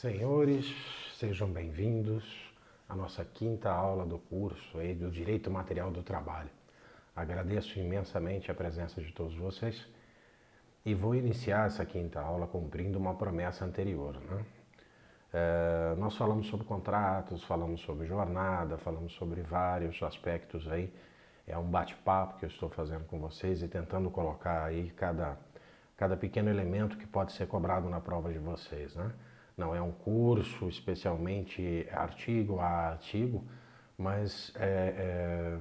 Senhores, sejam bem-vindos à nossa quinta aula do curso aí do Direito Material do Trabalho. Agradeço imensamente a presença de todos vocês e vou iniciar essa quinta aula cumprindo uma promessa anterior, né? Nós falamos sobre contratos, falamos sobre jornada, falamos sobre vários aspectos aí. É um bate-papo que eu estou fazendo com vocês e tentando colocar aí cada pequeno elemento que pode ser cobrado na prova de vocês, né? Não é um curso especialmente artigo a artigo, mas é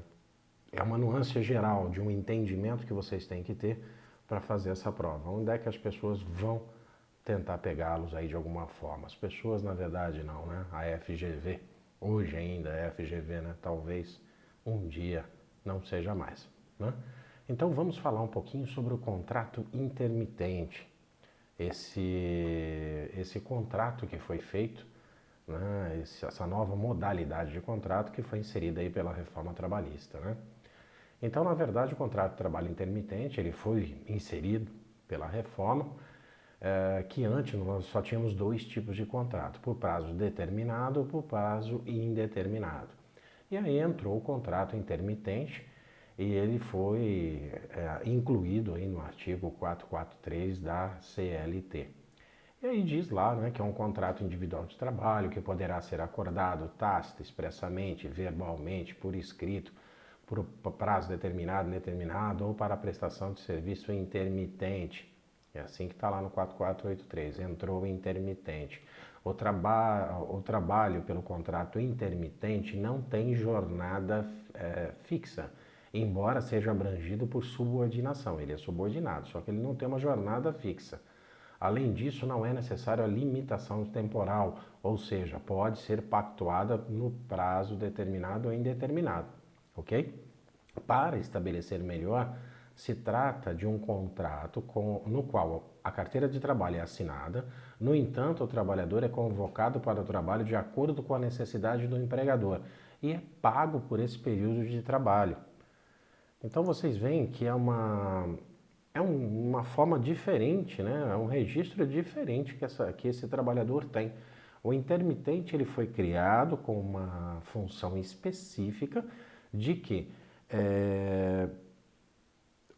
uma nuance geral de um entendimento que vocês têm que ter para fazer essa prova. Onde é que as pessoas vão tentar pegá-los aí de alguma forma? As pessoas, na verdade, não, né? A FGV, hoje ainda é FGV, né? Talvez um dia não seja mais, né? Então vamos falar um pouquinho sobre o contrato intermitente. Esse contrato que foi feito, né? Essa nova modalidade de contrato que foi inserida aí pela reforma trabalhista, né? Então, na verdade, o contrato de trabalho intermitente ele foi inserido pela reforma, que antes nós só tínhamos dois tipos de contrato, por prazo determinado ou por prazo indeterminado. E aí entrou o contrato intermitente e ele foi incluído aí no artigo 443 da CLT. E aí diz lá, né, que é um contrato individual de trabalho que poderá ser acordado tácita, expressamente, verbalmente, por escrito, por prazo determinado, indeterminado ou para a prestação de serviço intermitente. É assim que está lá no 4483, entrou intermitente. O trabalho pelo contrato intermitente não tem jornada fixa, embora seja abrangido por subordinação. Ele é subordinado, só que ele não tem uma jornada fixa. Além disso, não é necessário a limitação temporal, ou seja, pode ser pactuada no prazo determinado ou indeterminado, ok? Para estabelecer melhor, se trata de um contrato no qual a carteira de trabalho é assinada, no entanto, o trabalhador é convocado para o trabalho de acordo com a necessidade do empregador e é pago por esse período de trabalho. Então vocês veem que é uma forma diferente, né? É um registro diferente que esse trabalhador tem. O intermitente ele foi criado com uma função específica de que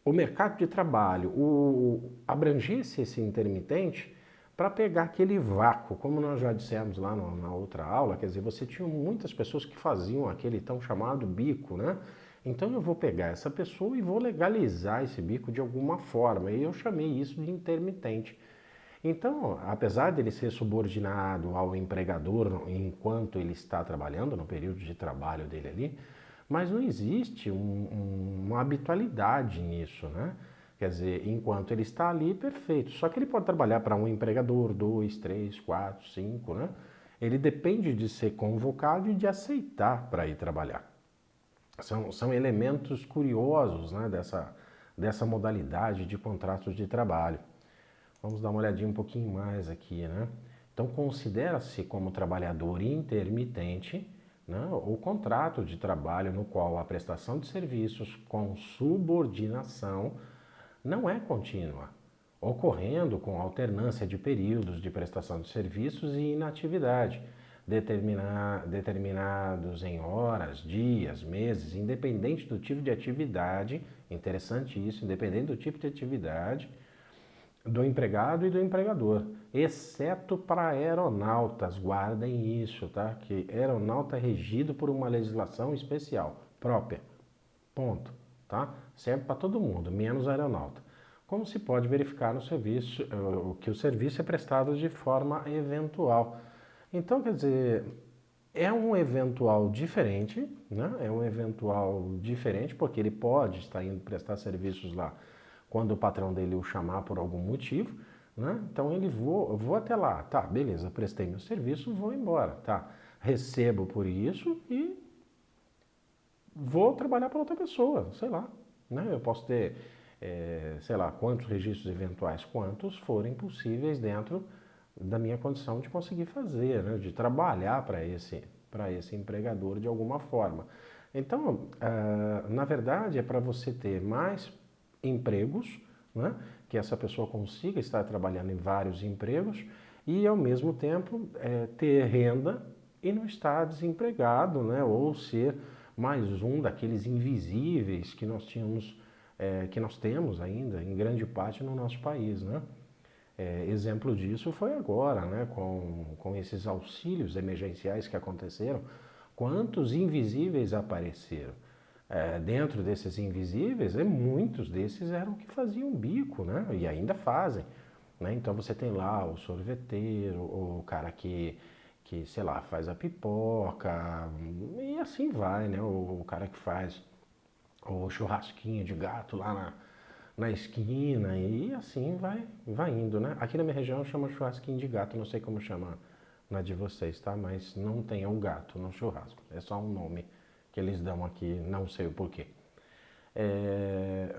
o mercado de trabalho abrangesse esse intermitente para pegar aquele vácuo, como nós já dissemos lá na outra aula, quer dizer, você tinha muitas pessoas que faziam aquele tão chamado bico, né? Então eu vou pegar essa pessoa e vou legalizar esse bico de alguma forma, e eu chamei isso de intermitente. Então, apesar dele ser subordinado ao empregador enquanto ele está trabalhando, no período de trabalho dele ali, mas não existe uma habitualidade nisso, né? Quer dizer, enquanto ele está ali, perfeito. Só que ele pode trabalhar para um empregador, 2, 3, 4, 5, né? Ele depende de ser convocado e de aceitar para ir trabalhar. São elementos curiosos, né, dessa modalidade de contratos de trabalho. Vamos dar uma olhadinha um pouquinho mais aqui, né? Então, considera-se como trabalhador intermitente, né, o contrato de trabalho no qual a prestação de serviços com subordinação não é contínua, ocorrendo com alternância de períodos de prestação de serviços e inatividade, determinados em horas, dias, meses, independente do tipo de atividade, interessante isso, independente do tipo de atividade, do empregado e do empregador, exceto para aeronautas, guardem isso, tá? Que aeronauta é regido por uma legislação especial, própria, ponto, tá? Serve para todo mundo, menos aeronauta. Como se pode verificar no serviço, que o serviço é prestado de forma eventual. Então, quer dizer, é um eventual diferente, né? É um eventual diferente, porque ele pode estar indo prestar serviços lá quando o patrão dele o chamar por algum motivo, né? Então eu vou até lá, tá, beleza, prestei meu serviço, vou embora, tá? Recebo por isso e vou trabalhar para outra pessoa, sei lá, né? Eu posso ter, sei lá, quantos registros eventuais, quantos forem possíveis dentro da minha condição de conseguir fazer, né? De trabalhar para esse empregador de alguma forma. Então, na verdade, é para você ter mais empregos, né? Que essa pessoa consiga estar trabalhando em vários empregos e ao mesmo tempo ter renda e não estar desempregado, né? Ou ser mais um daqueles invisíveis que nós tínhamos, que nós temos ainda em grande parte no nosso país, né? Exemplo disso foi agora, né? Com esses auxílios emergenciais que aconteceram, quantos invisíveis apareceram? Dentro desses invisíveis, muitos desses eram que faziam bico, né? E ainda fazem. Né? Então você tem lá o sorveteiro, o cara que sei lá, faz a pipoca, e assim vai, né? O cara que faz o churrasquinho de gato lá na esquina, e assim vai indo, né? Aqui na minha região chama churrasquinho de gato, não sei como chama na de vocês, tá? Mas não tem o gato no churrasco, é só um nome que eles dão aqui, não sei o porquê.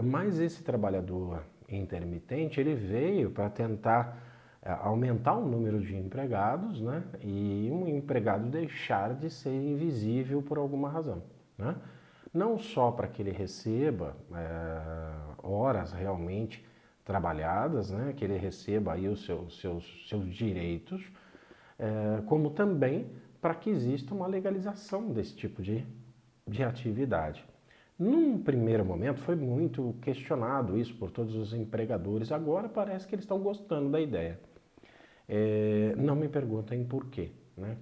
Mas esse trabalhador intermitente, ele veio para tentar aumentar o número de empregados, né? E um empregado deixar de ser invisível por alguma razão, né? Não só para que ele receba horas realmente trabalhadas, né? Que ele receba aí os seus direitos, como também para que exista uma legalização desse tipo de atividade. Num primeiro momento foi muito questionado isso por todos os empregadores, agora parece que eles estão gostando da ideia. Não me perguntem por quê, né?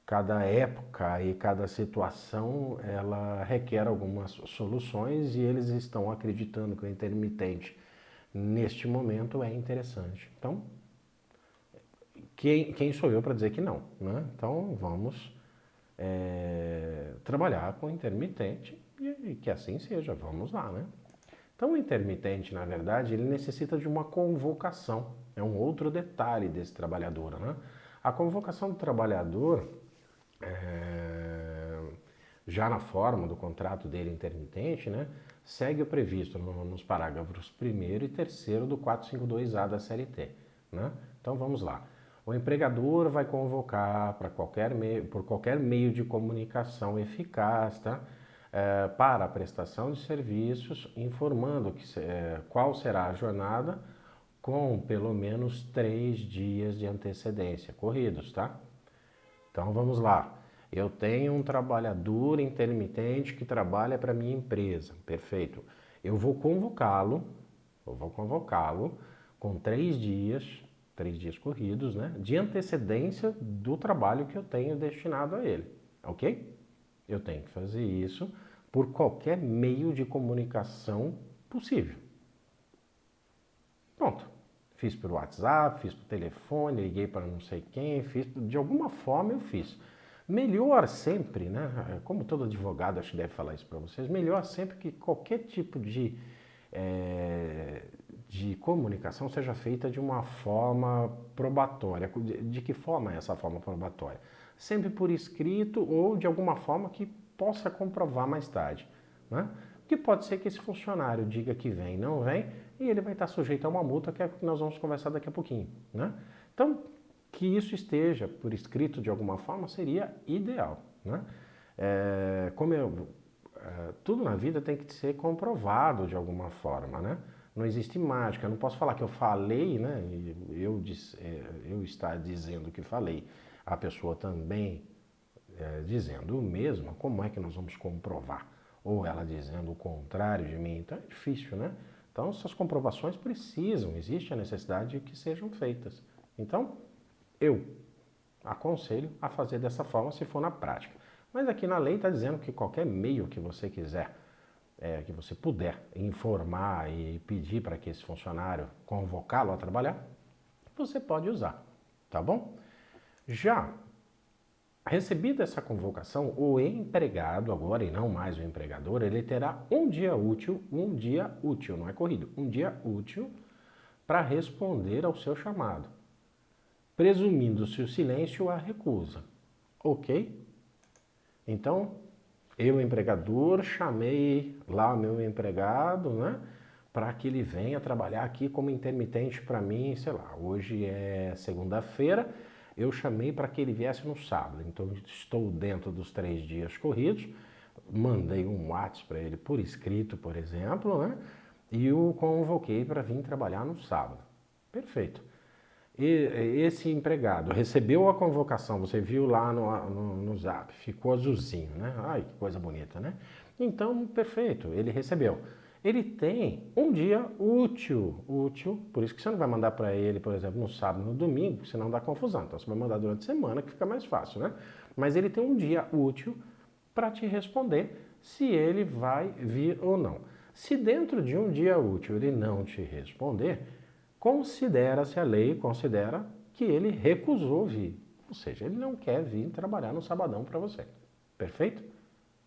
Cada época e cada situação ela requer algumas soluções e eles estão acreditando que o intermitente neste momento é interessante. Então, quem sou eu para dizer que não, né? Então vamos trabalhar com intermitente e que assim seja, vamos lá, né? Então o intermitente, na verdade, ele necessita de uma convocação, é um outro detalhe desse trabalhador, né? A convocação do trabalhador, já na forma do contrato dele intermitente, né, segue o previsto nos parágrafos 1º e 3º do 452A da CLT, né? Então vamos lá. O empregador vai convocar por qualquer meio de comunicação eficaz, tá? Para a prestação de serviços, informando qual será a jornada com pelo menos 3 dias de antecedência, corridos, tá? Então vamos lá. Eu tenho um trabalhador intermitente que trabalha para minha empresa, perfeito. Eu vou convocá-lo com 3 dias corridos, né, de antecedência do trabalho que eu tenho destinado a ele, ok? Eu tenho que fazer isso por qualquer meio de comunicação possível. Pronto. Fiz por WhatsApp, fiz por telefone, liguei para não sei quem, de alguma forma eu fiz. Melhor sempre, né? Como todo advogado acho que deve falar isso para vocês, melhor sempre que qualquer tipo de comunicação seja feita de uma forma probatória. De que forma é essa forma probatória? Sempre por escrito ou de alguma forma que possa comprovar mais tarde, né? Porque pode ser que esse funcionário diga que vem, não vem, e ele vai estar sujeito a uma multa, que é o que nós vamos conversar daqui a pouquinho, né? Então, que isso esteja por escrito de alguma forma seria ideal, né? Tudo na vida tem que ser comprovado de alguma forma, né? Não existe mágica, eu não posso falar que eu falei, né? Eu estar dizendo que falei, a pessoa também dizendo o mesmo, como é que nós vamos comprovar? Ou ela dizendo o contrário de mim, então é difícil, né? Então essas comprovações precisam, existe a necessidade de que sejam feitas. Então, eu aconselho a fazer dessa forma se for na prática. Mas aqui na lei está dizendo que qualquer meio que você quiser, que você puder informar e pedir para que esse funcionário convocá-lo a trabalhar, você pode usar, tá bom? Já recebida essa convocação, o empregado agora, e não mais o empregador, ele terá um dia útil, não é corrido, um dia útil para responder ao seu chamado, presumindo-se o silêncio a recusa, ok? Então, eu, empregador, chamei lá o meu empregado, né, para que ele venha trabalhar aqui como intermitente para mim, sei lá, hoje é segunda-feira, eu chamei para que ele viesse no sábado, então estou dentro dos 3 dias corridos, mandei um WhatsApp para ele por escrito, por exemplo, né, e o convoquei para vir trabalhar no sábado. Perfeito. esse empregado recebeu a convocação, você viu lá no Zap, ficou azulzinho, né? Ai, que coisa bonita, né? Então, perfeito, ele recebeu. Ele tem um dia útil, por isso que você não vai mandar para ele, por exemplo, no sábado, no domingo, senão dá confusão. Então você vai mandar durante a semana, que fica mais fácil, né? Mas ele tem um dia útil para te responder se ele vai vir ou não. Se dentro de um dia útil ele não te responder, considera-se, a lei considera que ele recusou vir. Ou seja, ele não quer vir trabalhar no sabadão para você. Perfeito?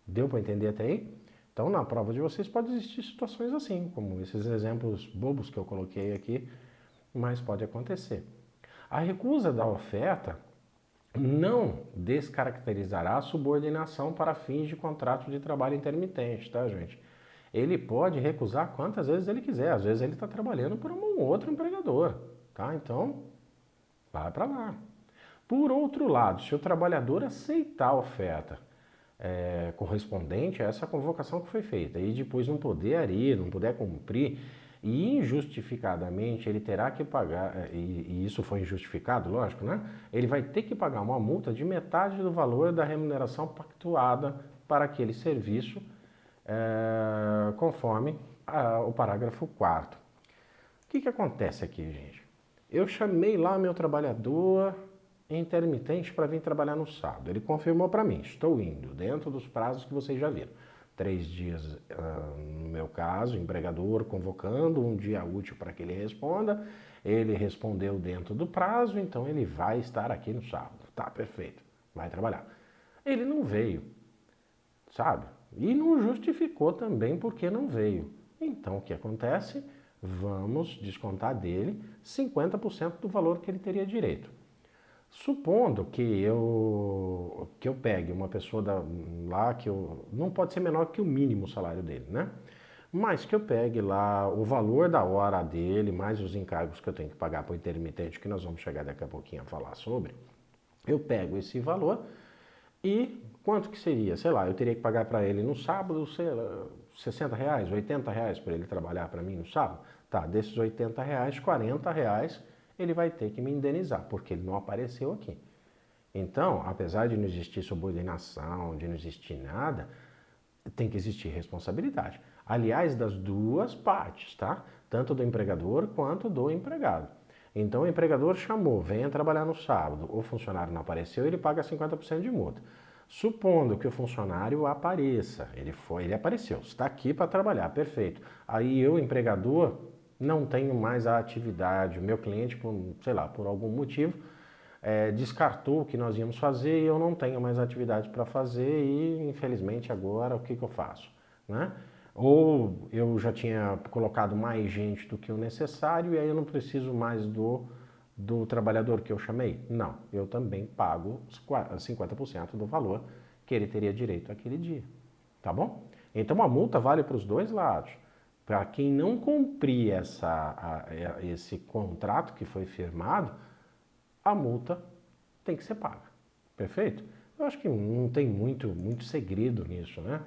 Deu para entender até aí? Então, na prova de vocês pode existir situações assim, como esses exemplos bobos que eu coloquei aqui, mas pode acontecer. A recusa da oferta não descaracterizará a subordinação para fins de contrato de trabalho intermitente, tá, gente? Ele pode recusar quantas vezes ele quiser, às vezes ele está trabalhando para um outro empregador, tá? Então, vai para lá. Por outro lado, se o trabalhador aceitar a oferta correspondente a essa convocação que foi feita e depois não puder ir, não puder cumprir, e injustificadamente ele terá que pagar, e isso foi injustificado, lógico, né? Ele vai ter que pagar uma multa de metade do valor da remuneração pactuada para aquele serviço, conforme o parágrafo 4º. O que acontece aqui, gente? Eu chamei lá meu trabalhador intermitente para vir trabalhar no sábado. Ele confirmou para mim, estou indo, dentro dos prazos que vocês já viram. 3 dias, no meu caso, empregador convocando, um dia útil para que ele responda. Ele respondeu dentro do prazo, então ele vai estar aqui no sábado. Tá, perfeito, vai trabalhar. Ele não veio, sabe? E não justificou também porque não veio. Então, o que acontece? Vamos descontar dele 50% do valor que ele teria direito. Supondo que eu pegue uma pessoa lá que não pode ser menor que o mínimo salário dele, né? Mas que eu pegue lá o valor da hora dele, mais os encargos que eu tenho que pagar para o intermitente, que nós vamos chegar daqui a pouquinho a falar sobre, eu pego esse valor e quanto que seria? Sei lá, eu teria que pagar para ele no sábado, sei lá, R$60, R$80 para ele trabalhar para mim no sábado? Tá, desses R$80, R$40 ele vai ter que me indenizar, porque ele não apareceu aqui. Então, apesar de não existir subordinação, de não existir nada, tem que existir responsabilidade. Aliás, das duas partes, tá? Tanto do empregador quanto do empregado. Então, o empregador chamou, venha trabalhar no sábado, o funcionário não apareceu, ele paga 50% de multa. Supondo que o funcionário apareça, ele apareceu, está aqui para trabalhar, perfeito. Aí eu, empregador, não tenho mais a atividade, o meu cliente, sei lá, por algum motivo, descartou o que nós íamos fazer e eu não tenho mais atividade para fazer e, infelizmente, agora o que eu faço? Né? Ou eu já tinha colocado mais gente do que o necessário e aí eu não preciso mais do trabalhador que eu chamei? Não, eu também pago 50% do valor que ele teria direito aquele dia, tá bom? Então a multa vale para os dois lados. Para quem não cumprir esse contrato que foi firmado, a multa tem que ser paga. Perfeito? Eu acho que não tem muito segredo nisso, né?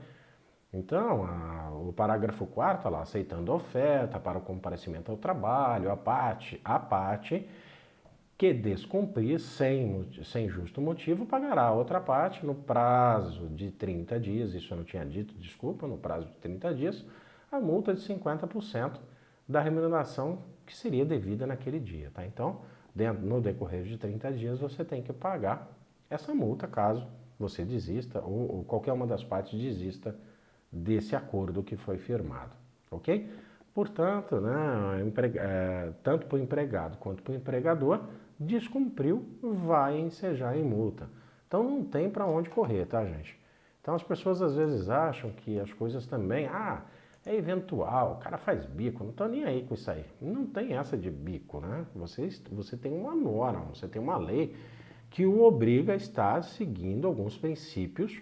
Então, o parágrafo 4º, lá, aceitando a oferta para o comparecimento ao trabalho, a parte que descumprir sem justo motivo pagará a outra parte no prazo de 30 dias, isso eu não tinha dito, desculpa, no prazo de 30 dias, a multa de 50% da remuneração que seria devida naquele dia, tá? Então, no decorrer de 30 dias, você tem que pagar essa multa caso você desista ou qualquer uma das partes desista desse acordo que foi firmado, ok? Portanto, né, tanto para o empregado quanto para o empregador, descumpriu, vai ensejar em multa. Então não tem para onde correr, tá, gente? Então as pessoas às vezes acham que as coisas também, é eventual, o cara faz bico, não estou nem aí com isso aí. Não tem essa de bico, né? Você tem uma norma, você tem uma lei que o obriga a estar seguindo alguns princípios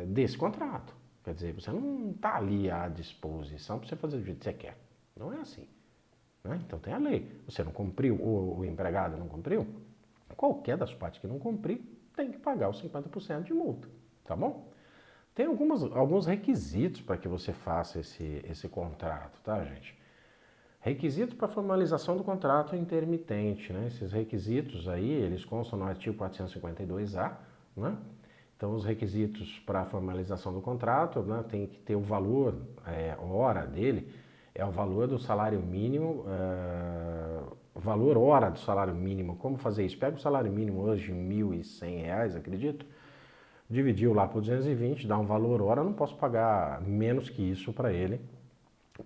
desse contrato. Quer dizer, você não está ali à disposição para você fazer do jeito que você quer. Não é assim. Né? Então tem a lei. Você não cumpriu, o empregado não cumpriu, qualquer das partes que não cumprir tem que pagar os 50% de multa. Tá bom? Tem alguns requisitos para que você faça esse contrato, tá, gente? Requisitos para formalização do contrato intermitente, né? Esses requisitos aí, eles constam no artigo 452A, né? Então, os requisitos para a formalização do contrato, né, tem que ter o valor, hora dele, é o valor do salário mínimo, valor hora do salário mínimo. Como fazer isso? Pega o salário mínimo hoje de R$ 1.100, acredito, dividiu lá por 220, dá um valor hora, eu não posso pagar menos que isso para ele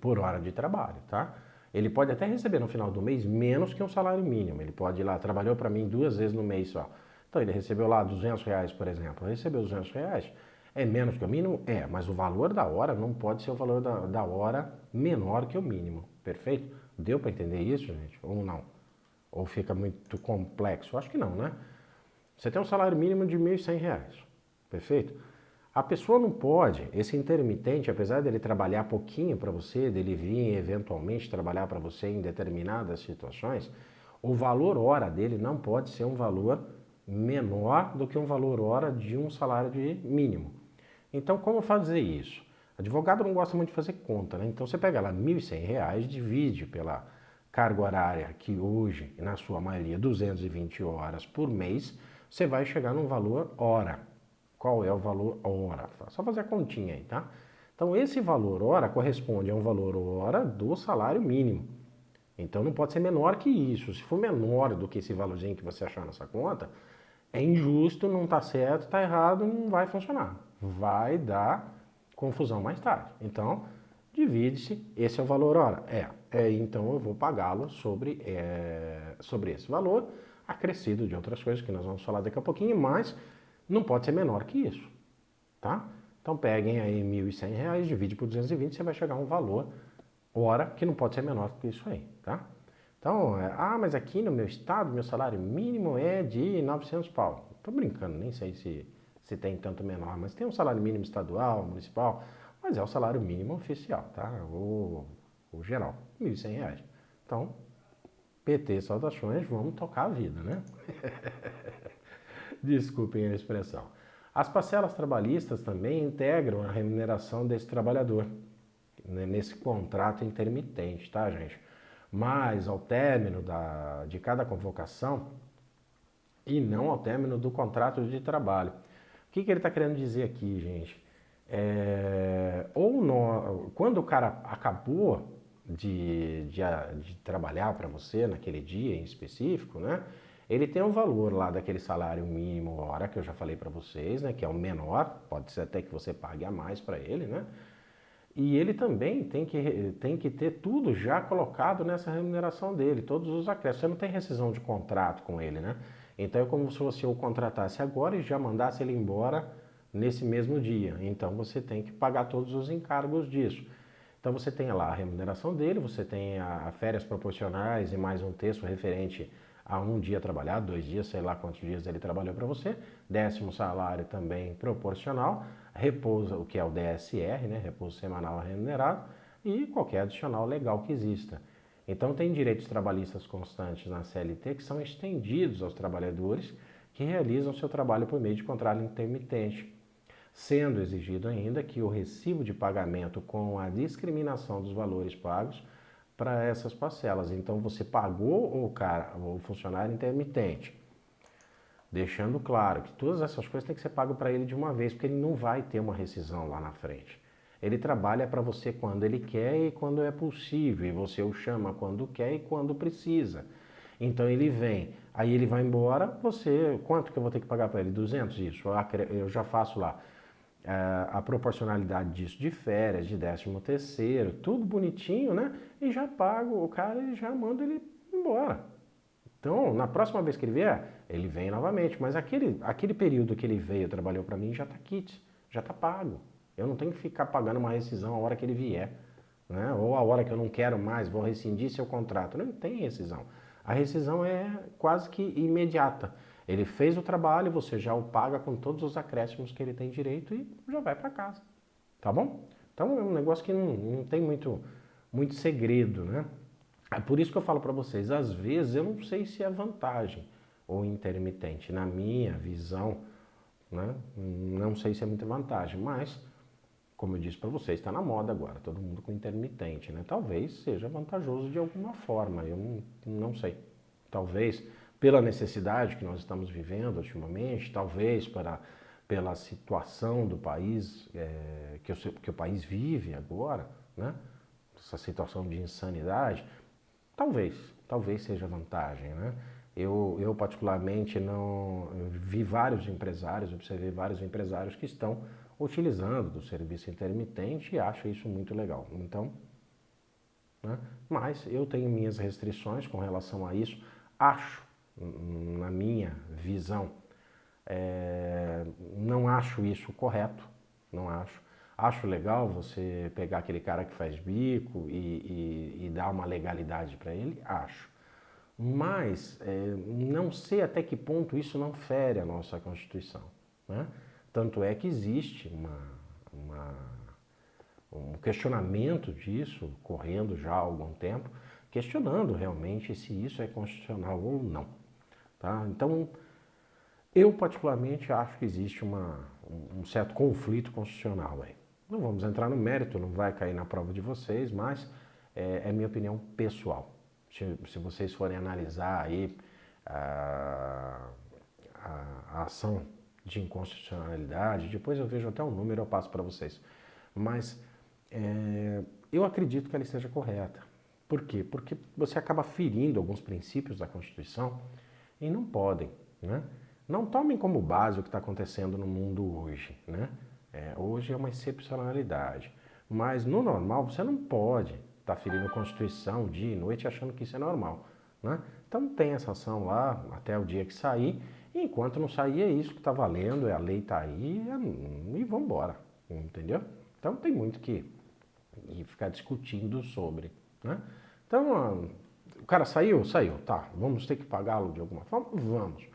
por hora de trabalho, tá? Ele pode até receber no final do mês menos que um salário mínimo. Ele pode ir lá, trabalhou para mim 2 vezes no mês só. Então ele recebeu lá R$ 200, por exemplo. Recebeu R$ 200, é menos que o mínimo? É, mas o valor da hora não pode ser o valor da hora menor que o mínimo. Perfeito? Deu para entender isso, gente? Ou não? Ou fica muito complexo? Acho que não, né? Você tem um salário mínimo de R$ 1.100. Perfeito? A pessoa não pode, esse intermitente, apesar dele trabalhar pouquinho para você, dele vir eventualmente trabalhar para você em determinadas situações, o valor hora dele não pode ser um valor menor do que um valor hora de um salário de mínimo. Então, como fazer isso? Advogado não gosta muito de fazer conta, né? Então você pega lá R$ 1.100, divide pela carga horária, que hoje, na sua maioria, 220 horas por mês, você vai chegar num valor hora. Qual é o valor hora? Só fazer a continha aí, tá? Então, esse valor hora corresponde a um valor hora do salário mínimo. Então, não pode ser menor que isso. Se for menor do que esse valorzinho que você achar nessa conta, é injusto, não está certo, está errado, não vai funcionar. Vai dar confusão mais tarde. Então, divide-se, esse é o valor hora. Então eu vou pagá-lo sobre esse valor, acrescido de outras coisas que nós vamos falar daqui a pouquinho, mas não pode ser menor que isso, tá? Então peguem aí R$ 1.100, divide por 220, você vai chegar a um valor hora que não pode ser menor que isso aí, tá? Então, mas aqui no meu estado, meu salário mínimo é de 900 pau. Tô brincando, nem sei se tem tanto menor, mas tem um salário mínimo estadual, municipal, mas é o salário mínimo oficial, tá? O geral, R$ 1.100. Então, PT, saudações, vamos tocar a vida, né? Desculpem a expressão. As parcelas trabalhistas também integram a remuneração desse trabalhador, né, nesse contrato intermitente, tá, gente? Mas ao término de cada convocação e não ao término do contrato de trabalho. O que ele está querendo dizer aqui, gente? Quando o cara acabou de trabalhar para você naquele dia em específico, né? Ele tem um valor lá daquele salário mínimo hora que eu já falei para vocês, né? Que é o menor, pode ser até que você pague a mais para ele, né? E ele também tem que ter tudo já colocado nessa remuneração dele, todos os acréscimos. Você não tem rescisão de contrato com ele, né? Então é como se você o contratasse agora e já mandasse ele embora nesse mesmo dia. Então você tem que pagar todos os encargos disso. Então você tem lá a remuneração dele, você tem a férias proporcionais e mais um texto referente a um dia trabalhado, 2 dias, sei lá quantos dias ele trabalhou para você, 10º salário também proporcional, repouso, o que é o DSR, né, repouso semanal remunerado, e qualquer adicional legal que exista. Então tem direitos trabalhistas constantes na CLT que são estendidos aos trabalhadores que realizam seu trabalho por meio de contrato intermitente, sendo exigido ainda que o recibo de pagamento com a discriminação dos valores pagos para essas parcelas. Então você pagou o funcionário intermitente, deixando claro que todas essas coisas têm que ser pagas para ele de uma vez, porque ele não vai ter uma rescisão lá na frente. Ele trabalha para você quando ele quer e quando é possível, e você o chama quando quer e quando precisa. Então ele vem, aí ele vai embora, quanto que eu vou ter que pagar para ele? 200? Isso, eu já faço lá a proporcionalidade disso de férias, de 13º, tudo bonitinho, né? E já pago o cara e já mando ele embora. Então, na próxima vez que ele vier, ele vem novamente. Mas aquele período que ele veio, trabalhou para mim, já está quite, já está pago. Eu não tenho que ficar pagando uma rescisão a hora que ele vier, né? Ou a hora que eu não quero mais, vou rescindir seu contrato. Não tem rescisão. A rescisão é quase que imediata. Ele fez o trabalho, você já o paga com todos os acréscimos que ele tem direito e já vai para casa. Tá bom? Então é um negócio que não tem muito segredo, né? É por isso que eu falo para vocês, às vezes eu não sei se é vantagem ou intermitente. Na minha visão, né? Não sei se é muita vantagem, mas como eu disse para vocês, está na moda agora, todo mundo com intermitente, né? Talvez seja vantajoso de alguma forma, eu não sei. Talvez pela necessidade que nós estamos vivendo ultimamente, talvez pela situação do país, que o país vive agora, né? Essa situação de insanidade, talvez seja vantagem, né? Eu particularmente eu vi vários empresários, observei vários empresários que estão utilizando do serviço intermitente e acho isso muito legal. Então, né? Mas eu tenho minhas restrições com relação a isso. Acho, na minha visão, não acho isso correto, não acho. Acho legal você pegar aquele cara que faz bico e dar uma legalidade para ele, acho. Mas não sei até que ponto isso não fere a nossa Constituição, né? Tanto é que existe um questionamento disso, correndo já há algum tempo, questionando realmente se isso é constitucional ou não. Tá? Então, eu particularmente acho que existe um certo conflito constitucional aí. Não vamos entrar no mérito, não vai cair na prova de vocês, mas é minha opinião pessoal. Se vocês forem analisar aí a ação de inconstitucionalidade, depois eu vejo até um número, eu passo para vocês. Mas eu acredito que ela esteja correta. Por quê? Porque você acaba ferindo alguns princípios da Constituição e não podem, né? Não tomem como base o que está acontecendo no mundo hoje, né? Hoje é uma excepcionalidade, mas no normal você não pode estar ferindo a Constituição dia e noite achando que isso é normal, né? Então tem essa ação lá até o dia que sair, e enquanto não sair é isso que está valendo, a lei está aí e vamos embora, entendeu? Então tem muito que ficar discutindo sobre, né? Então, o cara saiu, tá, vamos ter que pagá-lo de alguma forma? Vamos.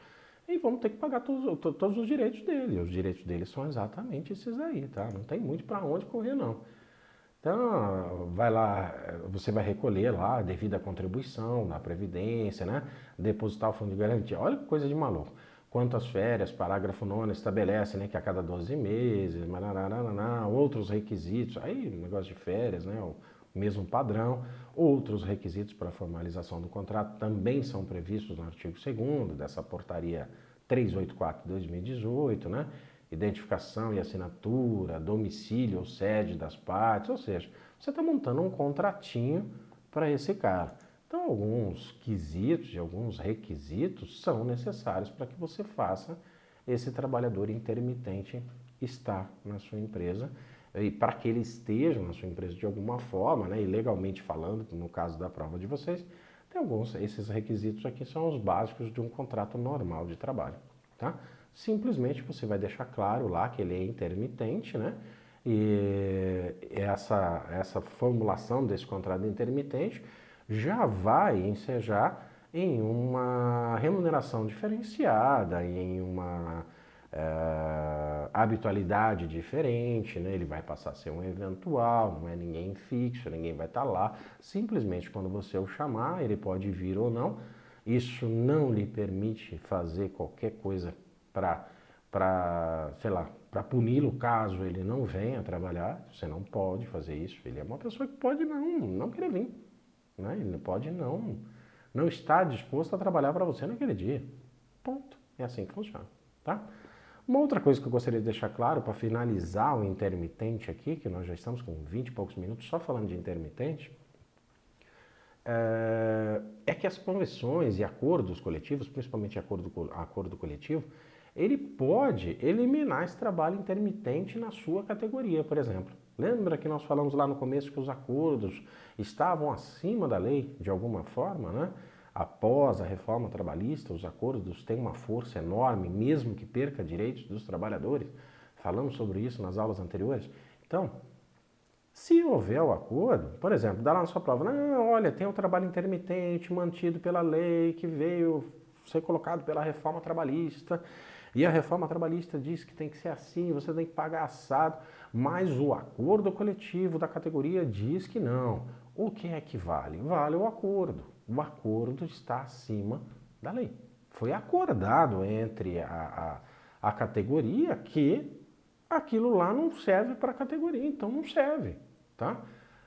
E vamos ter que pagar todos os direitos dele. Os direitos dele são exatamente esses aí, tá? Não tem muito para onde correr, não. Então, vai lá, você vai recolher lá a devida contribuição na Previdência, né? Depositar o fundo de garantia. Olha que coisa de maluco. Quantas férias, parágrafo 9 estabelece, né, que a cada 12 meses, outros requisitos, aí negócio de férias, né, o mesmo padrão, outros requisitos para formalização do contrato também são previstos no artigo 2º dessa portaria 384 de 2018, né? Identificação e assinatura, domicílio ou sede das partes, ou seja, você está montando um contratinho para esse cara. Então, alguns quesitos e alguns requisitos são necessários para que você faça esse trabalhador intermitente estar na sua empresa e para que ele esteja na sua empresa de alguma forma, né, e legalmente falando, no caso da prova de vocês, esses requisitos aqui são os básicos de um contrato normal de trabalho, tá? Simplesmente você vai deixar claro lá que ele é intermitente, né? E essa formulação desse contrato intermitente já vai ensejar em uma remuneração diferenciada, em uma habitualidade diferente, né? Ele vai passar a ser um eventual, não é ninguém fixo, ninguém vai estar lá. Simplesmente quando você o chamar, ele pode vir ou não. Isso não lhe permite fazer qualquer coisa sei lá, para puni-lo caso ele não venha trabalhar. Você não pode fazer isso. Ele é uma pessoa que pode não querer vir, né? Ele pode não estar disposto a trabalhar para você naquele dia. Ponto. É assim que funciona, tá? Uma outra coisa que eu gostaria de deixar claro para finalizar o intermitente aqui, que nós já estamos com 20 e poucos minutos só falando de intermitente, é que as convenções e acordos coletivos, principalmente acordo coletivo, ele pode eliminar esse trabalho intermitente na sua categoria, por exemplo. Lembra que nós falamos lá no começo que os acordos estavam acima da lei, de alguma forma, né? Após a reforma trabalhista, os acordos têm uma força enorme, mesmo que perca direitos dos trabalhadores. Falamos sobre isso nas aulas anteriores. Então, se houver o acordo, por exemplo, dá lá na sua prova, não, olha, tem um trabalho intermitente mantido pela lei que veio ser colocado pela reforma trabalhista, e a reforma trabalhista diz que tem que ser assim, você tem que pagar assado, mas o acordo coletivo da categoria diz que não. O que é que vale? Vale o acordo. O acordo está acima da lei. Foi acordado entre a categoria que aquilo lá não serve para a categoria, então não serve, tá?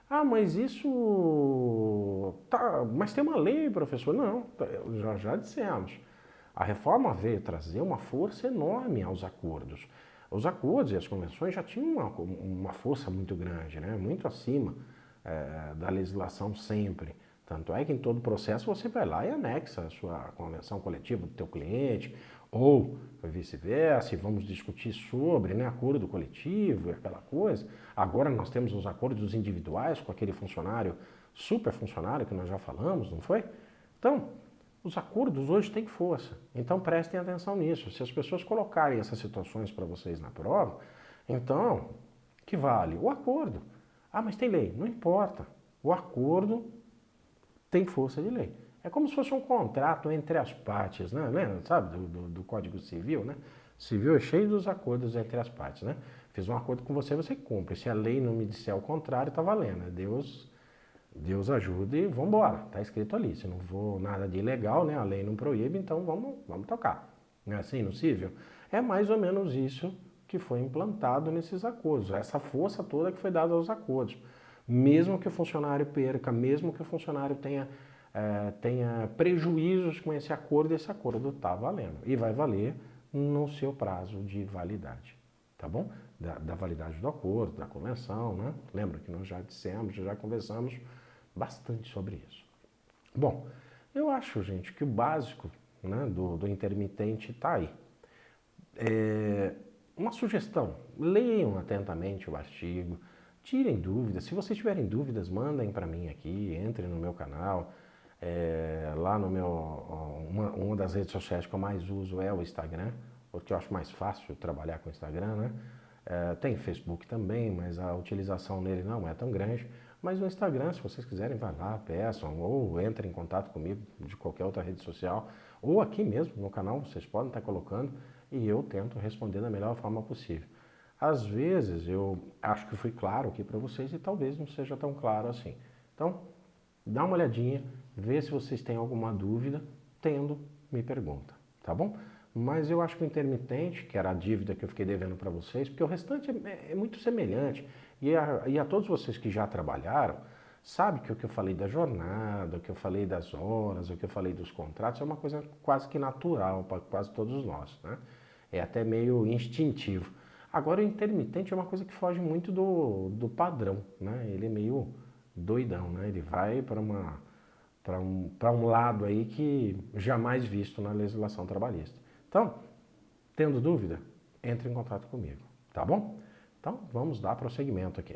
Ah, mas isso... Tá, mas tem uma lei, professor. Não, já dissemos. A reforma veio trazer uma força enorme aos acordos. Os acordos e as convenções já tinham uma força muito grande, né? Muito acima da legislação sempre. Tanto é que em todo processo você vai lá e anexa a sua convenção coletiva do teu cliente, ou vice-versa, e vamos discutir sobre, né, acordo coletivo e aquela coisa. Agora nós temos os acordos individuais com aquele funcionário, super funcionário que nós já falamos, não foi? Então, os acordos hoje têm força, então prestem atenção nisso. Se as pessoas colocarem essas situações para vocês na prova, então, que vale? O acordo. Ah, mas tem lei. Não importa. O acordo tem força de lei. É como se fosse um contrato entre as partes, né? Sabe, do Código Civil, né? Civil é cheio dos acordos entre as partes, né? Fiz um acordo com você, você cumpre. Se a lei não me disser o contrário, tá valendo. Deus ajuda e vamos embora. Tá escrito ali. Se não for nada de ilegal, né? A lei não proíbe, então vamos tocar. Não é assim no civil? É mais ou menos isso que foi implantado nesses acordos. Essa força toda que foi dada aos acordos. Mesmo que o funcionário perca, mesmo que o funcionário tenha prejuízos com esse acordo está valendo. E vai valer no seu prazo de validade, tá bom? Da validade do acordo, da convenção, né? Lembra que nós já dissemos, já conversamos bastante sobre isso. Bom, eu acho, gente, que o básico, né, do intermitente está aí. Uma sugestão, leiam atentamente o artigo, tirem dúvidas. Se vocês tiverem dúvidas, mandem para mim aqui, entrem no meu canal. Lá no meu, uma das redes sociais que eu mais uso é o Instagram, porque eu acho mais fácil trabalhar com o Instagram, né? Tem Facebook também, mas a utilização nele não é tão grande. Mas no Instagram, se vocês quiserem, vai lá, peçam, ou entrem em contato comigo de qualquer outra rede social, ou aqui mesmo no canal, vocês podem estar colocando, e eu tento responder da melhor forma possível. Às vezes eu acho que fui claro aqui para vocês e talvez não seja tão claro assim. Então, dá uma olhadinha, vê se vocês têm alguma dúvida, tendo, me pergunta, tá bom? Mas eu acho que o intermitente, que era a dívida que eu fiquei devendo para vocês, porque o restante é muito semelhante, e a todos vocês que já trabalharam, sabe que o que eu falei da jornada, o que eu falei das horas, o que eu falei dos contratos, é uma coisa quase que natural para quase todos nós, né? É até meio instintivo. Agora o intermitente é uma coisa que foge muito do padrão, né? Ele é meio doidão, né? Ele vai para um lado aí que jamais visto na legislação trabalhista. Então, tendo dúvida, entre em contato comigo, tá bom? Então, vamos dar prosseguimento aqui.